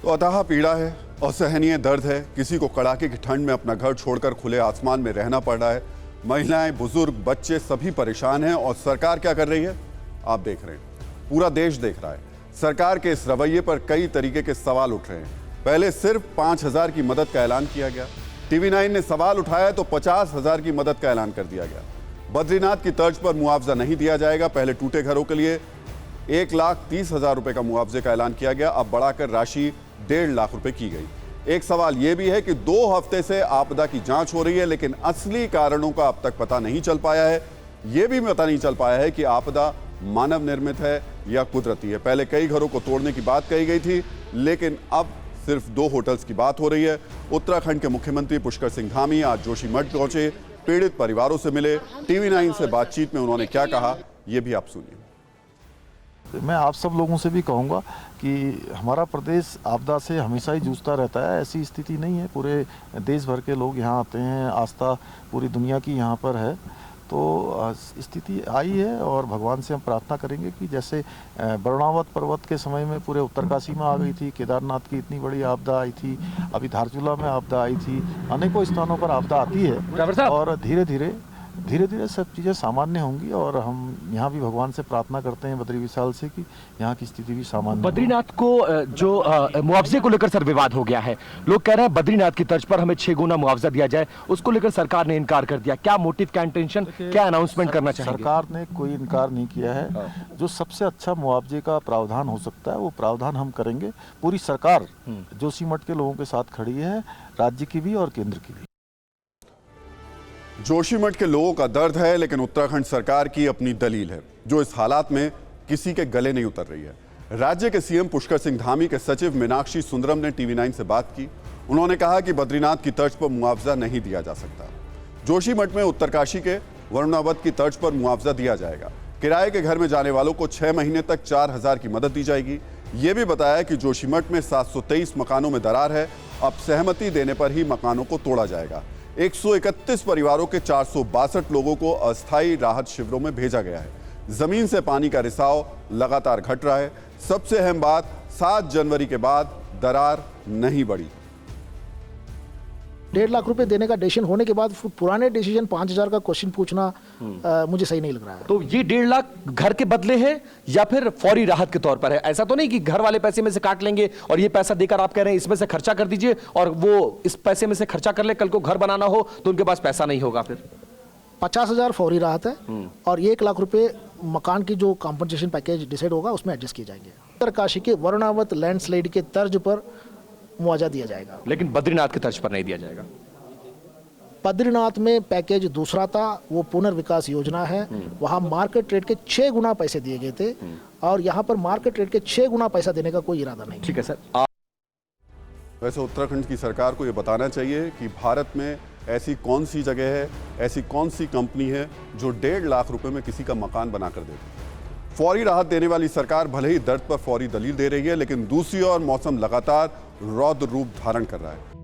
तो अथाह पीड़ा है, असहनीय दर्द है। किसी को कड़ाके की ठंड में अपना घर छोड़कर खुले आसमान में रहना पड़ रहा है। महिलाएं, बुजुर्ग, बच्चे सभी परेशान हैं। और सरकार क्या कर रही है आप देख रहे हैं, पूरा देश देख रहा है। सरकार के इस रवैये पर कई तरीके के सवाल उठ रहे हैं। पहले सिर्फ 5,000 की मदद का ऐलान किया गया, TV9 ने सवाल उठाया तो 50,000 की मदद का ऐलान कर दिया गया। बद्रीनाथ की तर्ज पर मुआवजा नहीं दिया जाएगा। पहले टूटे घरों के लिए 1,30,000 रुपए का मुआवजे का ऐलान किया गया, अब बढ़ाकर राशि 1.5 लाख रुपए की गई। एक सवाल यह भी है कि 2 हफ्ते से आपदा की जांच हो रही है, लेकिन असली कारणों का अब तक पता नहीं चल पाया है। यह भी पता नहीं चल पाया है कि आपदा मानव निर्मित है या कुदरती है। पहले कई घरों को तोड़ने की बात कही गई थी, लेकिन अब सिर्फ 2 होटल्स की बात हो रही है। उत्तराखंड के मुख्यमंत्री पुष्कर सिंह धामी आज जोशीमठ पहुंचे, पीड़ित परिवारों से मिले। TV9 से बातचीत में उन्होंने क्या कहा, यह भी आप सुनिए। मैं आप सब लोगों से भी कहूँगा कि हमारा प्रदेश आपदा से हमेशा ही जूझता रहता है। ऐसी स्थिति नहीं है, पूरे देश भर के लोग यहाँ आते हैं, आस्था पूरी दुनिया की यहाँ पर है। तो स्थिति आई है और भगवान से हम प्रार्थना करेंगे कि जैसे बरुणावत पर्वत के समय में पूरे उत्तरकाशी में आ गई थी, केदारनाथ की इतनी बड़ी आपदा आई थी, अभी धारचूला में आपदा आई थी, अनेकों स्थानों पर आपदा आती है और धीरे धीरे सब चीज़ें सामान्य होंगी। और हम यहाँ भी भगवान से प्रार्थना करते हैं बद्री विशाल से कि यहाँ की स्थिति भी सामान्य। बद्रीनाथ को जो मुआवजे को लेकर सर विवाद हो गया है, लोग कह रहे हैं बद्रीनाथ की तर्ज पर हमें 6 गुना मुआवजा दिया जाए, उसको लेकर सरकार ने इनकार कर दिया। क्या मोटिव, क्या इंटेंशन, क्या अनाउंसमेंट करना चाहिए? सरकार ने कोई इनकार नहीं किया है। जो सबसे अच्छा मुआवजे का प्रावधान हो सकता है वो प्रावधान हम करेंगे। पूरी सरकार जोशीमठ के लोगों के साथ खड़ी है, राज्य की भी और केंद्र की भी। जोशीमठ के लोगों का दर्द है, लेकिन उत्तराखंड सरकार की अपनी दलील है, जो इस हालात में किसी के गले नहीं उतर रही है। राज्य के सीएम पुष्कर सिंह धामी के सचिव मीनाक्षी सुंदरम ने TV9 से बात की। उन्होंने कहा कि बद्रीनाथ की तर्ज पर मुआवजा नहीं दिया जा सकता। जोशीमठ में उत्तरकाशी के वरुणावत की तर्ज पर मुआवजा दिया जाएगा। किराए के घर में जाने वालों को 6 महीने तक 4,000 की मदद दी जाएगी। ये भी बताया कि जोशीमठ में 723 मकानों में दरार है, अब सहमति देने पर ही मकानों को तोड़ा जाएगा। 131 परिवारों के 462 लोगों को अस्थायी राहत शिविरों में भेजा गया है। जमीन से पानी का रिसाव लगातार घट रहा है। सबसे अहम बात, 7 जनवरी के बाद दरार नहीं बढ़ी। 1.5 लाख रुपए देने का डिसीजन होने के बाद पुराने डिसीजन 5,000 का क्वेश्चन पूछना मुझे सही नहीं लग रहा है। तो ये 1.5 लाख घर के बदले है या फिर फौरी राहत के तौर पर है? ऐसा तो नहीं कि घर वाले पैसे में से काट लेंगे और ये पैसा देकर आप कह रहे हैं इसमें से खर्चा कर दीजिए और वो इस पैसे में से खर्चा कर ले, कल को घर बनाना हो तो उनके पास पैसा नहीं होगा। फिर 50,000 फौरी राहत है और 1 लाख रुपए मकान की जो कॉम्पनसेशन पैकेज डिसाइड होगा उसमें एडजस्ट किए जाएंगे। उत्तरकाशी के वरुणावत लैंडस्लाइड के तर्ज पर मुआवजा दिया जाएगा, लेकिन बद्रीनाथ की तर्ज पर नहीं दिया जाएगा। बद्रीनाथ में पैकेज दूसरा था, वो पुनर्विकास योजना है। वहां मार्केट रेट के 6 गुना पैसे दिए गए थे और यहाँ पर मार्केट रेट के 6 गुना पैसा देने का कोई इरादा नहीं। ठीक है सर। वैसे उत्तराखंड की सरकार को ये बताना चाहिए कि भारत में ऐसी कौन सी जगह है, ऐसी कौन सी कंपनी है जो 1.5 लाख रुपए में किसी का मकान बनाकर देती। फौरी राहत देने वाली सरकार भले ही दर्द पर फौरी दलील दे रही है, लेकिन दूसरी ओर मौसम लगातार रौद्र रूप धारण कर रहा है।